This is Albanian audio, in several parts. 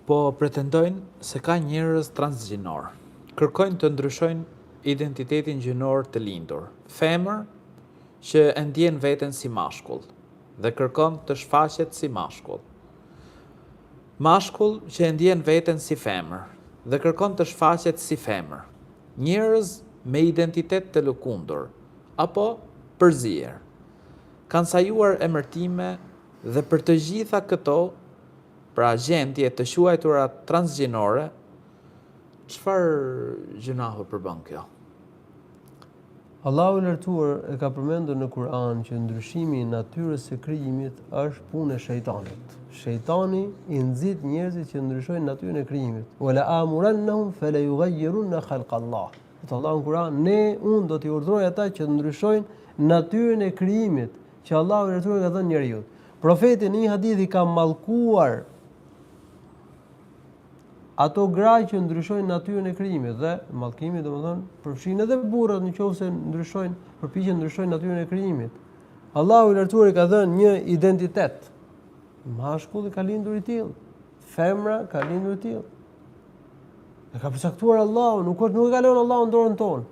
po pretendojnë se ka njerëz transgjinor. Kërkojnë të ndryshojnë identitetin gjinor të lindur. Femër që e ndjen veten si mashkull dhe kërkon të shfaqet si mashkull. Mashkull që e ndjen veten si femër dhe kërkon të shfaqet si femër. Njerëz me identitet të lëkundur apo përzier. Kanë sajuar emërtime dhe për të gjitha këto, pra gjendje të quajtura transgjinore, çfarë gjunahu përbën kjo? Allahu i lartësuar e ka përmendur në Kur'an që ndryshimi i natyrës së krijimit është punë e shejtanit. Shejtani i nxit njerëzit që ndryshojnë natyrën e krijimit. Wala amurannahum fala yughayyirunna khalqallah. Allahu në Kur'an, unë do t'i urdhëroj ata që ndryshojnë natyrën e krijimit që Allahu i lartësuar ka dhënë njeriu. Profeti në një hadith i ka mallkuar ato gra që ndryshojnë natyrën e krijimit dhe mallkimi domethënë përfshin edhe burrat nëse përpiqen ndryshojnë natyrën e krijimit. Allahu i lartësuar i ka dhënë një identitet. Mashkulli ka lindur i tillë, femra ka lindur i tillë. E ka përcaktuar Allahu, nuk e ka lënë Allahu në dorën tonë.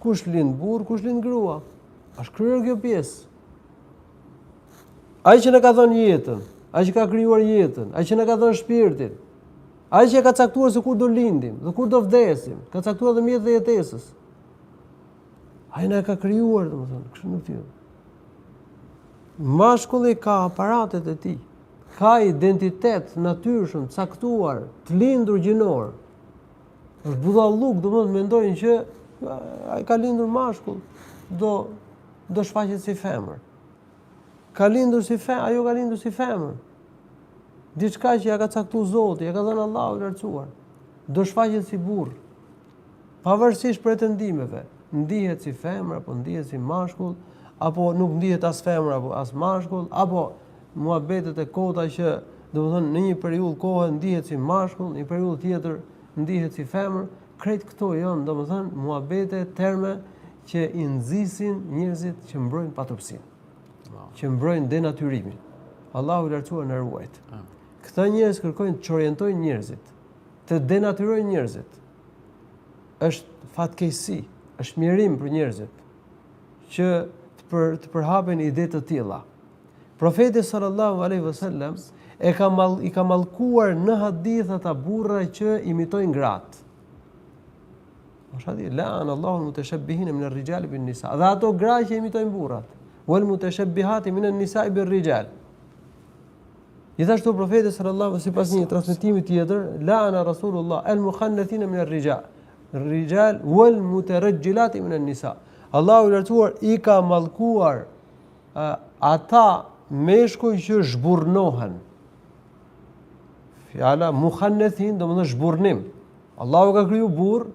Kush lind burr, kush lind grua? Është kryer kjo pjesë. Ai që na ka dhënë jetën, ai që ka krijuar jetën, ai që na ka dhënë shpirtin, ai që ka caktuar se kur do lindim dhe kur do vdesim, ka caktuar edhe mjetet e jetesës. Ai na ka krijuar, domethënë, kështu nuk tillë. Mashkulli ka aparatet e tij, ka identitet natyrshëm caktuar, të lindur gjinor. Është budalluk, domethënë mendojnë që ai ka lindur mashkull, do shfaqet si femër. Ka lindur si femër, ajo ka lindur si femër. Diçka që ja ka caktuar Zoti, ja ka dhënë Allahu i lartësuar. Do shfaqet si burr. Pavarësisht pretendimeve, ndihet si femër apo ndihet si mashkull, apo nuk ndihet as femër apo as mashkull, apo muhabetet e kota që domethënë në një periudhë kohe ndihet si mashkull, në një periudhë tjetër ndihet si femër. Krejt këto janë domethënë muhabete, terme që i nxisin njerëzit që mbrojnë patopsinë, që mbrojnë denatyrimin. Allahu i lartësuar na ruajt. Këta njerëz kërkojnë të orientojnë njerëzit, të denatyrojnë njerëzit. Është fatkeqësi, është mirim për njerëzit që të përhapen ide të tilla. Profeti sallallahu alaihi wasallam i ka mallkuar në hadith ata burra që imitojnë gratë. Është la'an Allahu al-mutashabbihin min ar-rijali bin-nisa. Dhe ato gra që imitojnë burrat, wal mutashabbihati min an-nisa'i bir-rijal. Gjithashtu profeti sallallahu sipas një transmetimi tjetër, la'ana Rasulullah al-mukhannathina min ar-rijal wal mutarajjilati min an-nisa. Allahu i lartësuar i ka mallkuar ata meshkuj që zhburnohen. Fjala mukhannathin domethënë zhburnim. Allahu ka kriju burr,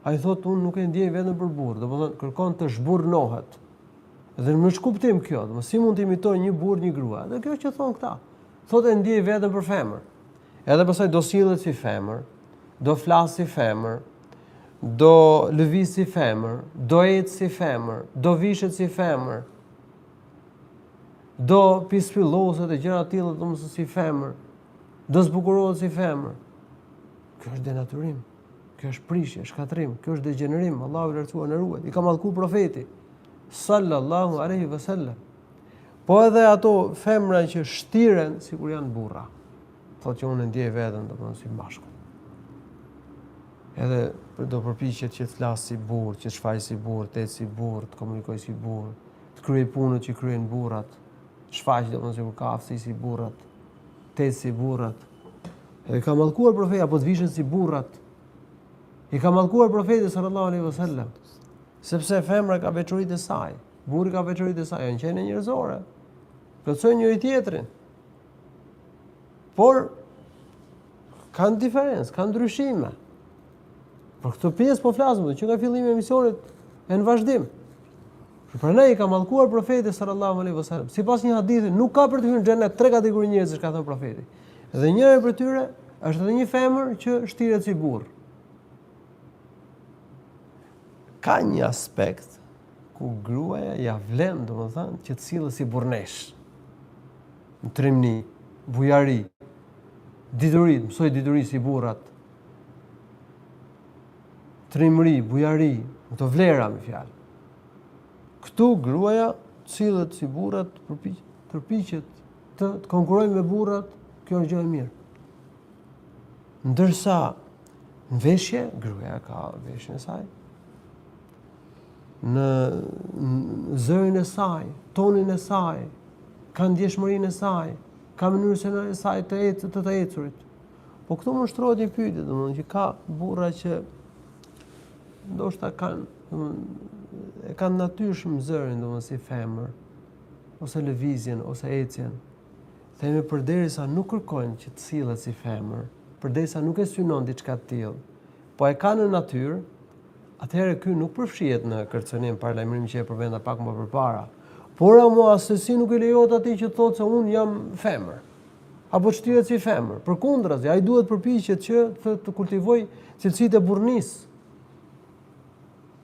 ai thotë unë nuk e ndjej vetëm për burr, domethënë kërkon të zhburnohet. Dhe në shkuptim kjo, domethënë si mund të imitojë një burr një grua? Dhe kjo që thon këta. Thotë e ndjej vetëm për femër. Edhe pastaj do sillet si femër, do flas si femër, do lëviz si femër, do ecë si femër, do vishet si femër, do pispilloset e gjëra të tilla domosdoshmë si femër, do zbukurohet si femër. Kjo është denaturim, kjo është prishje, shkatrim, kjo është degenerim. Allahu i lartësuar na ruaj. I ka mallkuar profeti sallallahu alaihi wasallam. Po edhe ato femra që shtiren sikur janë burra. Thotë që unë ndjej veten domosdoshmë si mashkull. Edhe do përpiqet që të flas si burr, që të shfaqet si burr, të ecë si burr, të komunikojë si burr, të kryej punët që kryejnë burrat, të shfaqet domosdoshmë ka aftësi si burrat, të ecë si burrat. Edhe ka mallkuar profeti apo të vishet si burrat. I ka mallkuar profeti sallallahu alaihi wasallam, sepse femra ka veçoritë e saj, burri ka veçoritë e saj, janë qenë njerëzore. Plotësojnë njëri tjetrin. Por kanë diferencë, kanë ndryshime. Për këtë pjesë po flasim, që nga fillimi i emisionit e në vazhdim. Prandaj i ka mallkuar profeti sallallahu alaihi wasallam. Sipas një hadithi, nuk ka për të hyrë në xhenet 3 kategori njerëzish, ka thënë profeti. Dhe njëra prej tyre është edhe një femër që shtiret si burr. Ka një aspekt ku gruaja ja vlen, domethënë, që të sillet si burrnesh. Në trimni, bujari, Diturit, mësoj dituri si burrat. Trimëri, bujari, këto vlera me fjalë. Këtu gruaja cilët si burrat përpiqet të konkurojnë me burrat, kjo është gjë e mirë. Ndërsa në veshje, gruaja ka veshjen e saj. Në zërin e saj, tonin e saj, ka ndjeshmërinë e saj, ka mënyrën e saj të ecurit. Po këtu më shtrohet një pyetje, domethënë që ka burra që ndoshta kanë natyrshëm zërin, domethënë si femër, ose lëvizjen, ose ecjen. Themi përderisa nuk kërkojnë që të sillet si femër, përderisa nuk e synon diçka të tillë, po e ka në natyrë, atëherë ky nuk përfshihet në kërcënim paralajmërim që e përmenda pak më përpara. Por ama asesi nuk i lejohet atij që thotë se unë jam femër, apo shtiret si femër. Përkundrazi, ai duhet përpiqet që të kultivoj cilësitë e burrnisë.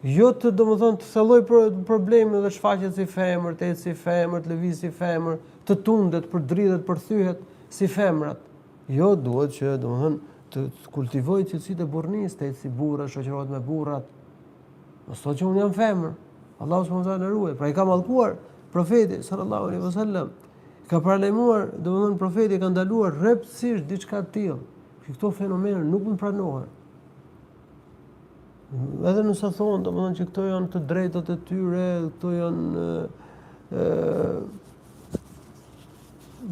Jo të domethënë të thelloj probleme dhe shfaqet si femër, të ecë si femër, të lëviz si femër, të tundet, përdridhet, përthyhet si femrat. Jo, duhet që domethënë të kultivoj cilësitë e burrnisë, të ecë si burra, shoqërohet me burrat. Mos thotë që unë jam femër. Allahu subhanahu wa taala ruaj. Pra i ka mallkuar profeti sallallahu alaihi wasallam. Ka paralajmëruar, domethënë profeti ka ndaluar rreptësisht diçka të tillë. Këto fenomene nuk më pranohen. Edhe nëse thonë, domethënë që këto janë të drejtat e tyre, këto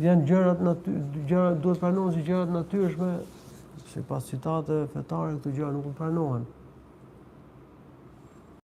janë gjërat duhet pranohen si gjërat natyrshme, sipas citateve fetare këto gjëra nuk pranohen.